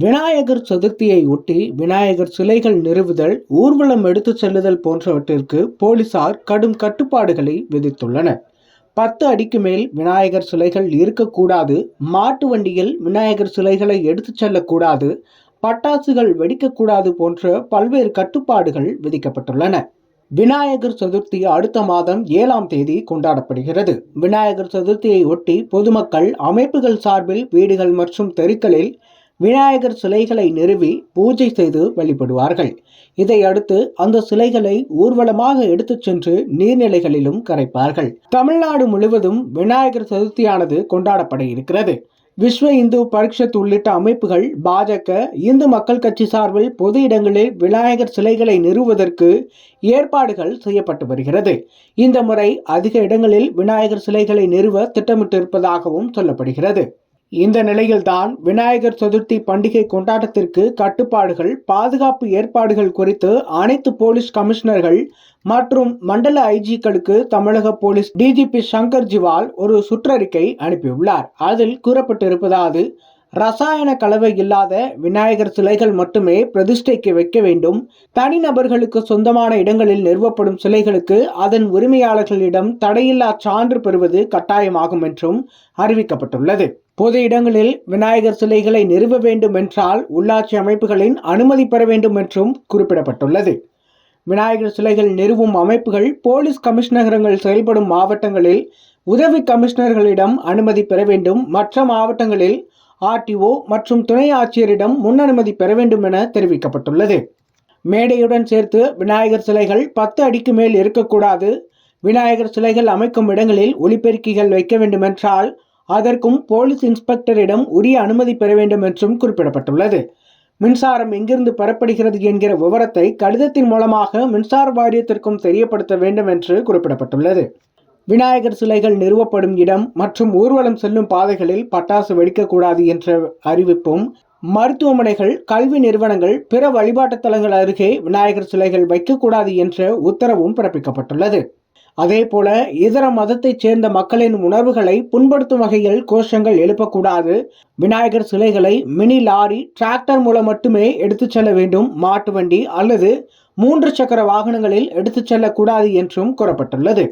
விநாயகர் சதுர்த்தியை ஒட்டி விநாயகர் சிலைகள் நிறுவுதல், ஊர்வலம் எடுத்துச் செல்லுதல் போன்றவற்றிற்கு போலீசார் கடும் கட்டுப்பாடுகளை விதித்துள்ளனர். 10 அடிக்கு மேல் விநாயகர் சிலைகள் இருக்கக்கூடாது, மாட்டு வண்டியில் விநாயகர் சிலைகளை எடுத்துச் செல்லக்கூடாது, பட்டாசுகள் வெடிக்கக்கூடாது போன்ற பல்வேறு கட்டுப்பாடுகள் விதிக்கப்பட்டுள்ளன. விநாயகர் சதுர்த்தி அடுத்த மாதம் 7ஆம் தேதி கொண்டாடப்படுகிறது. விநாயகர் சதுர்த்தியை ஒட்டி பொதுமக்கள், அமைப்புகள் சார்பில் வீடுகள் மற்றும் தெருக்களில் விநாயகர் சிலைகளை நிறுவி பூஜை செய்து வழிபடுவார்கள். இதையடுத்து அந்த சிலைகளை ஊர்வலமாக எடுத்துச் சென்று நீர்நிலைகளிலும் கரைப்பார்கள். தமிழ்நாடு முழுவதும் விநாயகர் சதுர்த்தியானது கொண்டாடப்பட இருக்கிறது. விஸ்வ இந்து பரிஷத் உள்ளிட்ட அமைப்புகள், பாஜக, இந்து மக்கள் கட்சி சார்பில் பொது இடங்களில் விநாயகர் சிலைகளை நிறுவுவதற்கு ஏற்பாடுகள் செய்யப்பட்டு வருகிறது. இந்த முறை அதிக இடங்களில் விநாயகர் சிலைகளை நிறுவ திட்டமிட்டிருப்பதாகவும் சொல்லப்படுகிறது. இந்த நிலையில்தான் விநாயகர் சதுர்த்தி பண்டிகை கொண்டாட்டத்திற்கு கட்டுப்பாடுகள், பாதுகாப்பு ஏற்பாடுகள் குறித்து அனைத்து போலீஸ் கமிஷனர்கள் மற்றும் மண்டல ஐஜிக்களுக்கு தமிழக போலீஸ் டிஜிபி சங்கர் ஜிவால் ஒரு சுற்றறிக்கை அனுப்பியுள்ளார். அதில் கூறப்பட்டிருப்பதாவது: ரசாயன கலவை இல்லாத விநாயகர் சிலைகள் மட்டுமே பிரதிஷ்டைக்கு வைக்க வேண்டும். தனிநபர்களுக்கு சொந்தமான இடங்களில் நிறுவப்படும் சிலைகளுக்கு அதன் உரிமையாளர்களிடம் தடையில்லா சான்று பெறுவது கட்டாயமாகும் என்றும் அறிவிக்கப்பட்டுள்ளது. பொது இடங்களில் விநாயகர் சிலைகளை நிறுவ வேண்டும் என்றால் உள்ளாட்சி அமைப்புகளின் அனுமதி பெற வேண்டும் என்றும் குறிப்பிடப்பட்டுள்ளது. விநாயகர் சிலைகள் நிறுவும் அமைப்புகள் போலீஸ் கமிஷனரகங்கள் செயல்படும் மாவட்டங்களில் உதவி கமிஷனர்களிடம் அனுமதி பெற வேண்டும். மற்ற மாவட்டங்களில் ஆர்டிஓ மற்றும் துணை ஆட்சியரிடம் முன் அனுமதி பெற வேண்டும் என தெரிவிக்கப்பட்டுள்ளது. மேடையுடன் சேர்த்து விநாயகர் சிலைகள் 10 அடிக்கு மேல் இருக்கக்கூடாது. விநாயகர் சிலைகள் அமைக்கும் இடங்களில் ஒலிபெருக்கிகள் வைக்க வேண்டுமென்றால் அதற்கும் போலீஸ் இன்ஸ்பெக்டரிடம் உரிய அனுமதி பெற வேண்டும் என்றும் குறிப்பிடப்பட்டுள்ளது. மின்சாரம் எங்கிருந்து பெறப்படுகிறது என்கிற விவரத்தை கடிதத்தின் மூலமாக மின்சார வாரியத்திற்கும் தெரியப்படுத்த வேண்டும் என்று குறிப்பிடப்பட்டுள்ளது. விநாயகர் சிலைகள் நிறுவப்படும் இடம் மற்றும் ஊர்வலம் செல்லும் பாதைகளில் பட்டாசு வெடிக்கக்கூடாது என்ற அறிவிப்பும், மருத்துவமனைகள், கல்வி நிறுவனங்கள், பிற வழிபாட்டுத் தலங்கள் அருகே விநாயகர் சிலைகள் வைக்கக்கூடாது என்ற உத்தரவும் பிறப்பிக்கப்பட்டுள்ளது. அதேபோல இதர மதத்தைச் சேர்ந்த மக்களின் உணர்வுகளை புண்படுத்தும் வகையில் கோஷங்கள் எழுப்பக்கூடாது. விநாயகர் சிலைகளை மினி லாரி, டிராக்டர் மூலம் மட்டுமே எடுத்துச் செல்ல வேண்டும். மாட்டு வண்டி அல்லது 3 சக்கர வாகனங்களில் எடுத்துச் செல்லக்கூடாது என்றும் கூறப்பட்டுள்ளது.